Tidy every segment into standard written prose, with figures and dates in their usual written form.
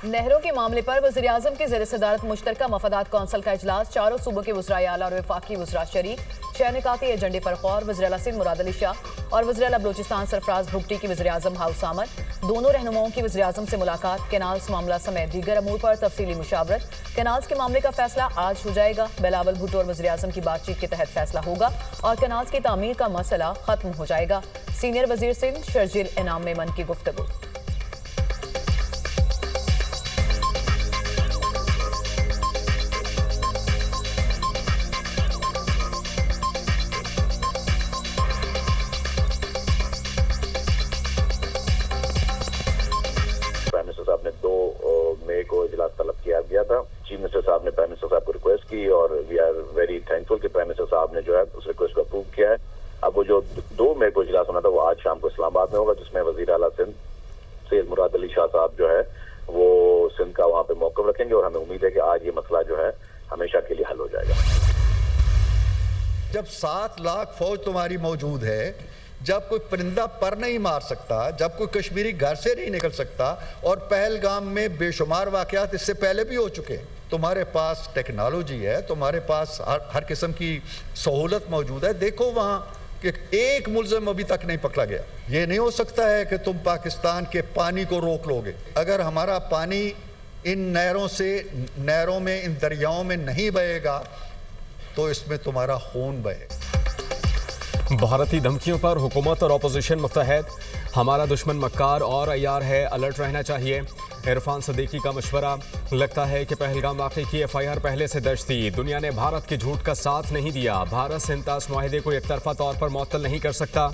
नहरों के मामले पर वज़ीर-ए-आज़म के ज़ेर सदारत मुश्तरका मफादात कौंसिल का इजलास। चारों सूबों के वज़राए आला और वफाकी वज़रा शरीक। 6 निकाती एजेंडे पर गौर। वज़ीर आला सिंध मुराद अली शाह और वज़ीर आला बलूचिस्तान सरफराज भुगटी की वज़ीर-ए-आज़म हाउस आमद। दोनों रहनुमाओं की वज़ीर-ए-आज़म से मुलाकात। कैनाल्स मामला समेत दीगर अमूर पर तफसीली मुशावरत। कैनाल्स के मामले का फैसला आज हो जाएगा। बिलावल भुट्टो और वज़ीर-ए-आज़म की बातचीत के तहत फैसला होगा और कैनाल्स की तामीर का मसला खत्म हो जाएगा। सीनियर वज़ीर सिंध शर्जील इनाम मेमन की गुफ्तगू। चीफ मिनिस्टर साहब ने प्राइम मिनिस्टर साहब को रिक्वेस्ट की और वी आर वेरी थैंकफुल कि प्राइम मिनिस्टर साहब ने जो है उस रिक्वेस्ट को अप्रूव किया है। अब वो जो 2 मई को इजलास होना था वो आज शाम को इस्लामाबाद में होगा, जिसमें वजीर आला सिंध सैयद मुराद अली शाह साहब जो है वो सिंध का वहाँ पे मौक़िफ़ रखेंगे और हमें उम्मीद है कि आज ये मसला जो है हमेशा के लिए हल हो जाएगा। जब 7 लाख फौज तुम्हारी मौजूद है, जब कोई परिंदा पर नहीं मार सकता, जब कोई कश्मीरी घर से नहीं निकल सकता और पहलगाम में बेशुमार वाक़यात इससे पहले भी हो चुके हैं, तुम्हारे पास टेक्नोलॉजी है, तुम्हारे पास हर किस्म की सहूलत मौजूद है। देखो वहाँ कि एक मुलज़िम अभी तक नहीं पकड़ा गया। ये नहीं हो सकता है कि तुम पाकिस्तान के पानी को रोक लोगे। अगर हमारा पानी इन नहरों में, इन दरियाओं में नहीं बहेगा तो इसमें तुम्हारा खून बहेगा। भारतीय धमकियों पर हुकूमत और अपोजिशन मुत्तहद। हमारा दुश्मन मक्कार और अय्यार है, अलर्ट रहना चाहिए। इरफान सदीकी का मशवरा। लगता है कि पहलगाम वाक़े की FIR पहले से दर्ज थी। दुनिया ने भारत के झूठ का साथ नहीं दिया। भारत सिंध माहिदे को एकतरफा तौर पर मुअत्तल नहीं कर सकता।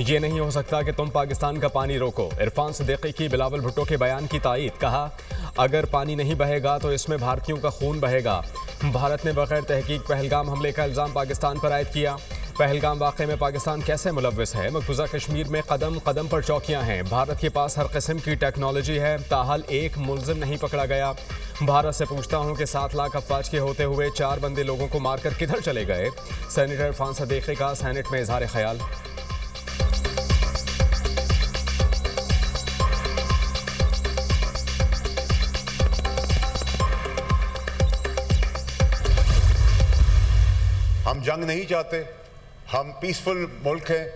ये नहीं हो सकता कि तुम पाकिस्तान का पानी रोको। इरफान सदीकी की बिलावल भुट्टो के बयान की तायीद। कहा, अगर पानी नहीं बहेगा तो इसमें भारतीयों का खून बहेगा। भारत ने बगैर तहकीक पहलगाम हमले का इल्ज़ाम पाकिस्तान पर आयद किया। पहलगाम वाक़े में पाकिस्तान कैसे मुलव्वस है? मकबूजा कश्मीर में कदम कदम पर चौकियां हैं। भारत के पास हर किस्म की टेक्नोलॉजी है, ताहल एक मुलजिम नहीं पकड़ा गया। भारत से पूछता हूं कि 7 लाख अफवाज के होते हुए 4 बंदे लोगों को मारकर किधर चले गए? सेनेटर इरफान सदीकी का सेनेट में इजहार ख्याल। हम जंग नहीं चाहते, हम पीसफुल मुल्क हैं,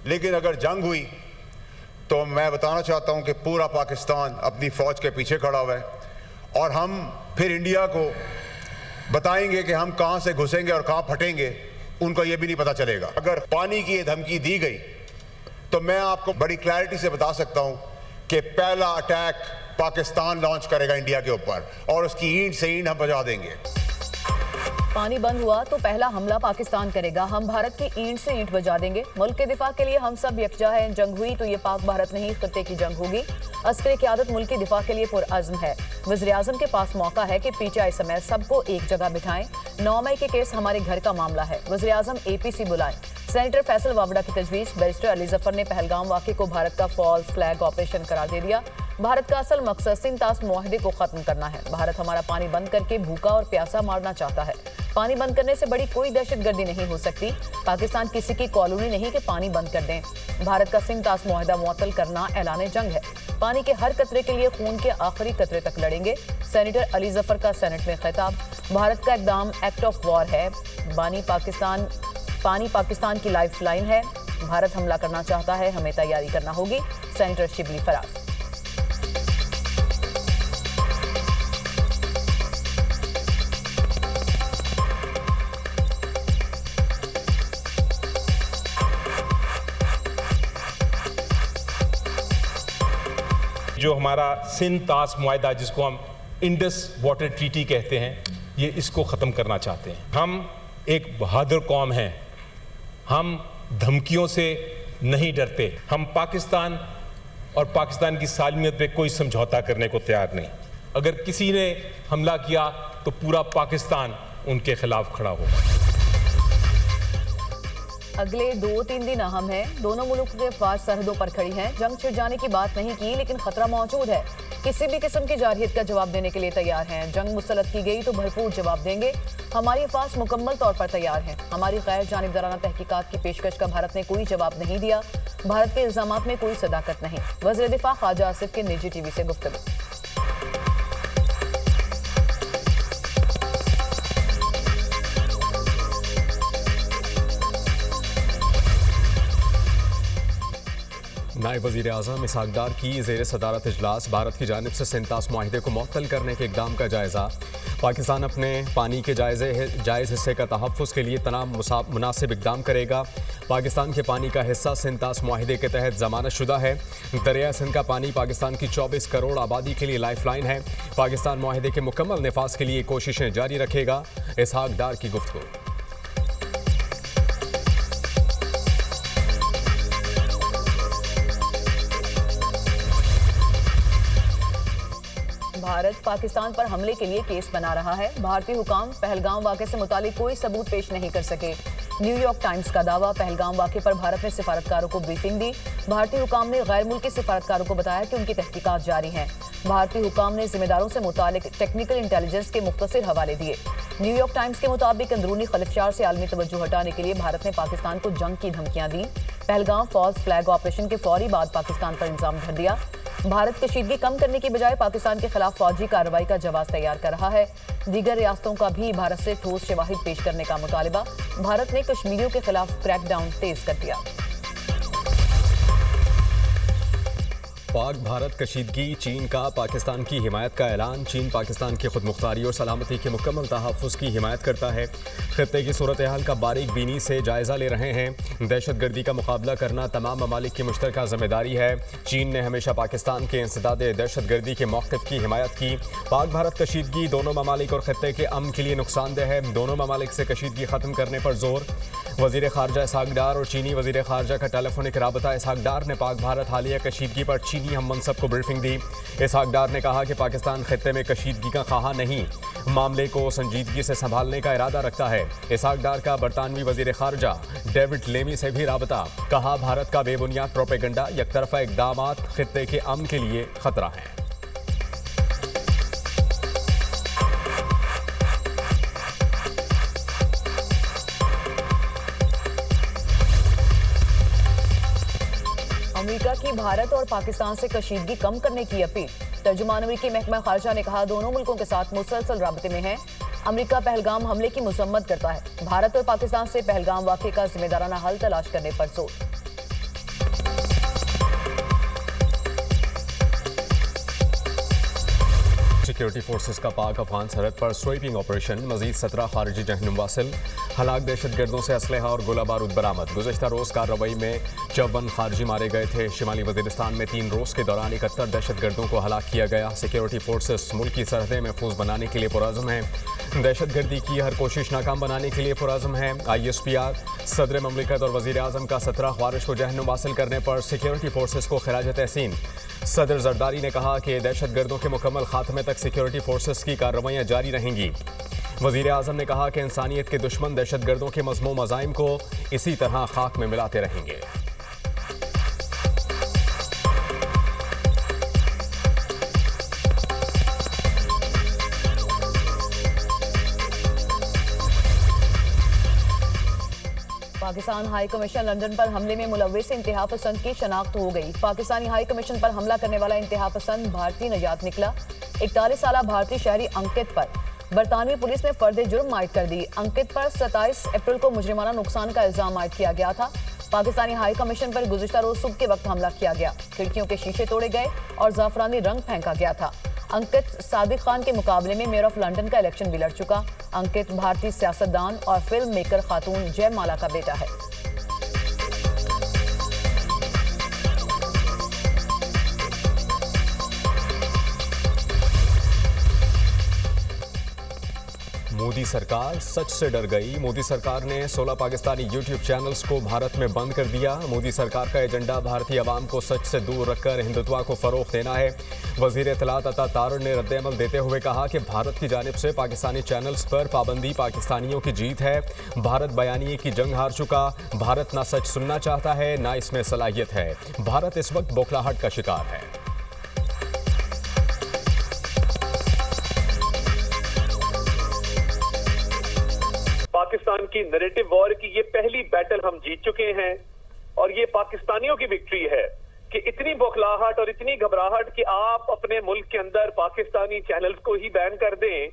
लेकिन अगर जंग हुई तो मैं बताना चाहता हूं कि पूरा पाकिस्तान अपनी फ़ौज के पीछे खड़ा हुआ है और हम फिर इंडिया को बताएंगे कि हम कहां से घुसेंगे और कहां फटेंगे, उनको ये भी नहीं पता चलेगा। अगर पानी की ये धमकी दी गई तो मैं आपको बड़ी क्लैरिटी से बता सकता हूं कि पहला अटैक पाकिस्तान लॉन्च करेगा इंडिया के ऊपर और उसकी ईंट से ईंट हम बजा देंगे। पानी बंद हुआ तो पहला हमला पाकिस्तान करेगा। हम भारत की ईंट से ईंट बजा देंगे। मुल्क के दिफा के लिए हम सब यकजा है। जंग हुई तो ये पाक भारत नहीं, खत्ते की जंग होगी। अस्कर क़यादत मुल्क के दिफा के लिए पुरअज़्म है। वज़ीर-ए-आज़म के पास मौका है कि पीछे समय सबको एक जगह बिठाएं। 9 मई के केस हमारे घर का मामला है। वज़ीर-ए-आज़म APC बुलाएं। सेनेटर फैसल वावड़ा की तजवीज़। बैरिस्टर अली जफर ने पहलगाम वाक़े को भारत का फॉल्स फ्लैग ऑपरेशन करार दे दिया। भारत का असल मकसद सिंध मुआहदे को खत्म करना है। भारत हमारा पानी बंद करके भूखा और प्यासा मारना चाहता है। पानी बंद करने से बड़ी कोई दहशतगर्दी नहीं हो सकती। पाकिस्तान किसी की कॉलोनी नहीं कि पानी बंद कर दें। भारत का सिंध मुआहदा मुअत्तल करना ऐलान जंग है। पानी के हर कतरे के लिए खून के आखिरी कतरे तक लड़ेंगे। सेनेटर अली जफर का सेनेट में खिताब। भारत का इकदाम एक्ट ऑफ वॉर है। पानी पाकिस्तान की लाइफ लाइन है। भारत हमला करना चाहता है, हमें तैयारी करना होगी। सेनेटर शिबली फराज। जो हमारा सिंध तास मुआहदा, जिसको हम इंडस वाटर ट्रीटी कहते हैं, ये इसको ख़त्म करना चाहते हैं। हम एक बहादुर कौम हैं, हम धमकियों से नहीं डरते। हम पाकिस्तान और पाकिस्तान की सालमियत पे कोई समझौता करने को तैयार नहीं। अगर किसी ने हमला किया तो पूरा पाकिस्तान उनके खिलाफ खड़ा होगा। अगले 2-3 दिन अहम हैं। दोनों मुल्कों के अफवाज सरहदों पर खड़ी हैं। जंग छिड़ जाने की बात नहीं की, लेकिन खतरा मौजूद है। किसी भी किस्म की जारहियत का जवाब देने के लिए तैयार हैं। जंग मुसल्लत की गई तो भरपूर जवाब देंगे। हमारी अफवाज मुकम्मल तौर पर तैयार हैं। हमारी गैर जानिबदाराना तहकीकात की पेशकश का भारत ने कोई जवाब नहीं दिया। भारत के इल्जामात में कोई सदाकत नहीं। वज़ीर दिफा ख्वाजा आसिफ के निजी TV से गुफ्तगू। नायब वज़ीर आज़म इसहाक डार की ज़ेर सदारत इजलास। भारत की जानिब से सिंतास मुआहिदे को मुअत्तल करने के इक़दाम का जायज़ा। पाकिस्तान अपने पानी के जायज़ हिस्से का तहफ़्फ़ुज़ के लिए तमाम मुनासिब इक़दाम करेगा। पाकिस्तान के पानी का हिस्सा सिंतास मुआहिदे के तहत ज़मानत शुदा है। दरिया सिंध का पानी पाकिस्तान की 24 करोड़ आबादी के लिए लाइफ लाइन है। पाकिस्तान मुआहिदे के मुकम्मल नफाज के लिए कोशिशें जारी रखेगा। इसहाक डार की गुफ्तगू। भारत पाकिस्तान पर हमले के लिए केस बना रहा है। भारतीय हुकाम पहलगाम वाक़े से मुतालिक कोई सबूत पेश नहीं कर सके। न्यूयॉर्क टाइम्स का दावा। पहलगाम वाक़े पर भारत ने सिफारतकारों को ब्रीफिंग दी। भारतीय हुकाम ने गैर मुल्की सिफारतकारों को बताया कि उनकी तहकीकात जारी हैं। भारतीय हुकाम ने जिम्मेदारों से मुतालिक टेक्निकल इंटेलिजेंस के मुख्तसर हवाले दिए। न्यूयॉर्क टाइम्स के मुताबिक अंदरूनी खलिफशार से आलमी तवज्जो हटाने के लिए भारत ने पाकिस्तान को जंग की धमकियां दी। पहलगाम फॉल्स फ्लैग ऑपरेशन के फौरी बाद पाकिस्तान पर इल्जाम धर दिया। भारत कशीदगी कम करने की बजाय पाकिस्तान के खिलाफ फौजी कार्रवाई का जवाब तैयार कर रहा है। दीगर रियासतों का भी भारत से ठोस शवाहिद पेश करने का मुतालिबा। भारत ने कश्मीरियों के खिलाफ क्रैकडाउन तेज कर दिया। पाक भारत कशीदगी। चीन का पाकिस्तान की हिमायत का ऐलान। चीन पाकिस्तान की खुदमुख्तारी और सलामती के मुकम्मल तहफ़्फ़ुज़ की हिमायत करता है। खित्ते की सूरत हाल का बारीक बीनी से जायज़ा ले रहे हैं। दहशतगर्दी का मुकाबला करना तमाम ममालिक की मुश्तरका ज़िम्मेदारी है। चीन ने हमेशा पाकिस्तान के इंसदाद दहशतगर्दी के मौक़िफ़ की हिमायत की। पाक भारत कशीदगी दोनों ममालिक और खित्ते के अमन के लिए नुकसानदेह है। दोनों ममालिक से कशीदगी ख़त्म करने पर जोर। वज़ीर ख़ारजा इसहाक डार और चीनी वज़ीर ख़ारजा का टेलीफोनिक राबता। इसहाक डार ने पाक भारत हालिया कशीदगी पर चीनी हम मनसब को ब्रीफिंग दी। इसहाक डार ने कहा कि पाकिस्तान खित्ते में कशीदगी का ख्वाह नहीं, मामले को संजीदगी से संभालने का इरादा रखता है। इसहाक डार का बरतानवी वज़ीर ख़ारजा डेविड लेमी से भी राबता। कहा भारत का बेबुनियाद प्रोपेगेंडा, एकतरफा इक़दामात खित्ते के अमन के लिए खतरा है। अमेरिका की भारत और पाकिस्तान से कशीदगी कम करने की अपील। तर्जुमान अमेरिकी महकमा खारजा ने कहा दोनों मुल्कों के साथ मुसलसल राबते में है। अमेरिका पहलगाम हमले की मजम्मत करता है। भारत और पाकिस्तान से पहलगाम वाक़े का जिम्मेदाराना हल तलाश करने पर जोर। सिक्योरिटी फोर्सेस का पाक अफगान सरहद पर स्वीपिंग ऑपरेशन। मजीद 17 खारिजी जहनुम वासिल। हलाक दहशतगर्दों से असलहा और गोला बारूद बरामद। गुज़श्ता रोज़ कार्रवाई में 54 खारजी मारे गए थे। शिमाली वज़ीरिस्तान में 3 रोज़ के दौरान 71 दहशतगर्दों को हलाक किया गया। सिक्योरिटी फोर्सेस मुल्क की सरहदें महफूज बनाने के लिए पुरअज़्म हैं। दहशतगर्दी की हर कोशिश नाकाम बनाने के लिए पुरअज़्म है। ISPR सदर ममलिकत और वज़ीर आज़म का 17 ख़वारिज को जहन्नुम वासिल करने पर सिक्योरिटी फोर्सेस को खिराज तहसीन। सदर जरदारी ने कहा कि दहशतगर्दों के मुकम्मल खात्मे तक सिक्योरिटी फोर्सेस की कार्रवाइयाँ जारी रहेंगी। वज़ीर आज़म ने कहा कि इंसानियत के दुश्मन दहशतगर्दों के मज़मूम मज़ाइम को इसी तरह खाक में मिलाते रहेंगे। पाकिस्तान हाई कमीशन लंदन पर हमले में मुलव्विस इंतहा पसंद की शनाख्त हो गई। पाकिस्तानी हाई कमीशन पर हमला करने वाला इंतहा पसंद भारतीय नजात निकला। 41 साला भारतीय शहरी अंकित पर बरतानवी पुलिस ने फर्द जुर्म आयद कर दी। अंकित पर 27 अप्रैल को मुजरिमाना नुकसान का इल्जाम आयद किया गया था। पाकिस्तानी हाई कमीशन पर गुज़िश्ता रोज सुबह के वक्त हमला किया गया। खिड़कियों के शीशे तोड़े गए और जाफरानी रंग फेंका गया था। अंकित सादिक खान के मुकाबले में मेयर ऑफ लंदन का इलेक्शन भी लड़ चुका। अंकित भारतीय सियासतदान और फिल्म मेकर खातून जयमाला का बेटा है। मोदी सरकार सच से डर गई। मोदी सरकार ने 16 पाकिस्तानी यूट्यूब चैनल्स को भारत में बंद कर दिया। मोदी सरकार का एजेंडा भारतीय अवाम को सच से दूर रखकर हिंदुत्व को फरोग देना है। वजीर इत्तलात अता तारुण ने रद्द-ए-अमल देते हुए कहा कि भारत की जानिब से पाकिस्तानी चैनल्स पर पाबंदी पाकिस्तानियों की जीत है। भारत बयानिए की जंग हार चुका। भारत ना सच सुनना चाहता है, ना इसमें सलाहियत है। भारत इस वक्त बौखलाहट का शिकार है। पाकिस्तान की नैरेटिव वॉर की ये पहली बैटल हम जीत चुके हैं और ये पाकिस्तानियों की विक्ट्री है कि इतनी बौखलाहट और इतनी घबराहट कि आप अपने मुल्क के अंदर पाकिस्तानी चैनल्स को ही बैन कर दें।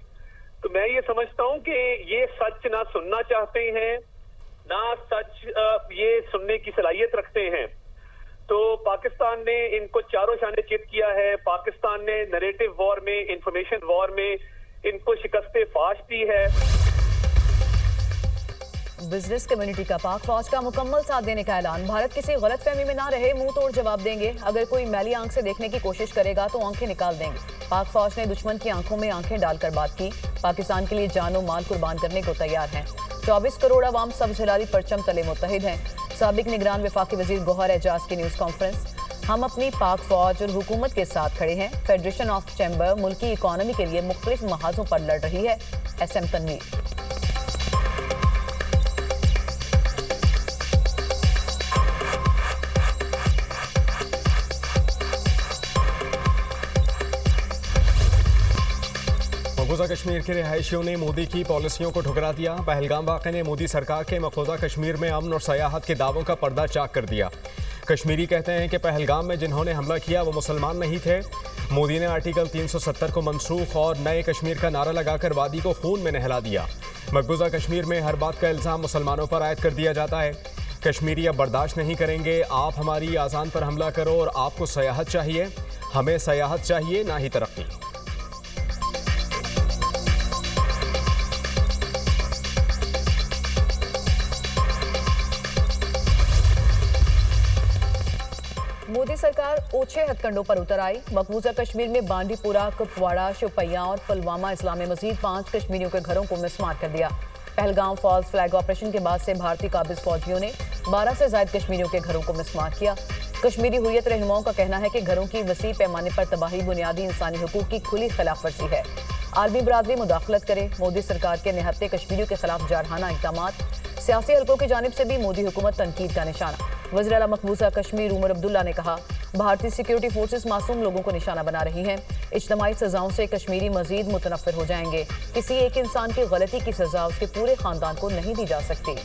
तो मैं ये समझता हूं कि ये सच ना सुनना चाहते हैं, ना सच ये सुनने की सलाहियत रखते हैं। तो पाकिस्तान ने इनको चारों शाने चित किया है। पाकिस्तान ने नैरेटिव वॉर में, इंफॉर्मेशन वॉर में इनको शिकस्ते फाश दी है। बिजनेस कम्युनिटी का पाक फौज का मुकम्मल साथ देने का ऐलान। भारत किसी गलतफहमी में ना रहे, मुंह तोड़ जवाब देंगे। अगर कोई मैली आंख से देखने की कोशिश करेगा तो आंखें निकाल देंगे। पाक फौज ने दुश्मन की आंखों में आंखें डालकर बात की। पाकिस्तान के लिए जानो माल कुर्बान करने को तैयार हैं। 24 करोड़ अवाम सब्ज हिलाली परचम तले मुत्तहिद हैं। साबिक निगरान वफाकी वजीर गौहर एजाज की न्यूज कॉन्फ्रेंस। हम अपनी पाक फौज और हुकूमत के साथ खड़े हैं। फेडरेशन ऑफ चैम्बर मुल्की इकॉनमी के लिए मुख्तलिफ महाजों पर लड़ रही है। SM तनवीर। मकबूजा कश्मीर के रिहायशियों ने मोदी की पॉलिसियों को ठुकरा दिया। पहलगाम वाक़े ने मोदी सरकार के मकबूजा कश्मीर में अमन और सयाहत के दावों का पर्दा चाक कर दिया। कश्मीरी कहते हैं कि पहलगाम में जिन्होंने हमला किया वो मुसलमान नहीं थे। मोदी ने आर्टिकल 370 को मनसूख और नए कश्मीर का नारा लगाकर वादी को खून में नहला दिया। मकबूजा कश्मीर में हर बात का इल्ज़ाम मुसलमानों पर आयद कर दिया जाता है। कश्मीरी अब बर्दाश्त नहीं करेंगे। आप हमारी आज़ान पर हमला करो और आपको सयाहत चाहिए। हमें सयाहत चाहिए, ना ही तरक्की। मोदी सरकार ओछे हथकंडों पर उतर आई। मकबूजा कश्मीर में बांडीपुरा, कुपवाड़ा, शोपियां और पुलवामा इस्लाह में मजीद 5 कश्मीरियों के घरों को मिसमार कर दिया। पहलगाम फॉल्स फ्लैग ऑपरेशन के बाद से भारतीय काबिज फौजियों ने 12 से ज्यादा कश्मीरियों के घरों को मिसमार किया। कश्मीरी हुर्रियत रहनुमाओं का कहना है कि घरों की वसी पैमाने पर तबाही बुनियादी इंसानी हुकूक की खुली खिलाफ वर्जी है। आर्मी बरादरी मुदाखलत करे। मोदी सरकार के निहत्ते कश्मीरियों के खिलाफ जारहाना इक़दामात। सियासी हलकों की जानिब से भी मोदी हुकूमत तनकीद का निशाना। वज़ीर आला मकबूजा कश्मीर उमर अब्दुल्ला ने कहा, भारतीय सिक्योरिटी फोर्सेस मासूम लोगों को निशाना बना रही हैं। इज्तमाई सजाओं से कश्मीरी मजीद मुतनफ़िर हो जाएंगे। किसी एक इंसान की गलती की सजा उसके पूरे खानदान को नहीं दी जा सकती।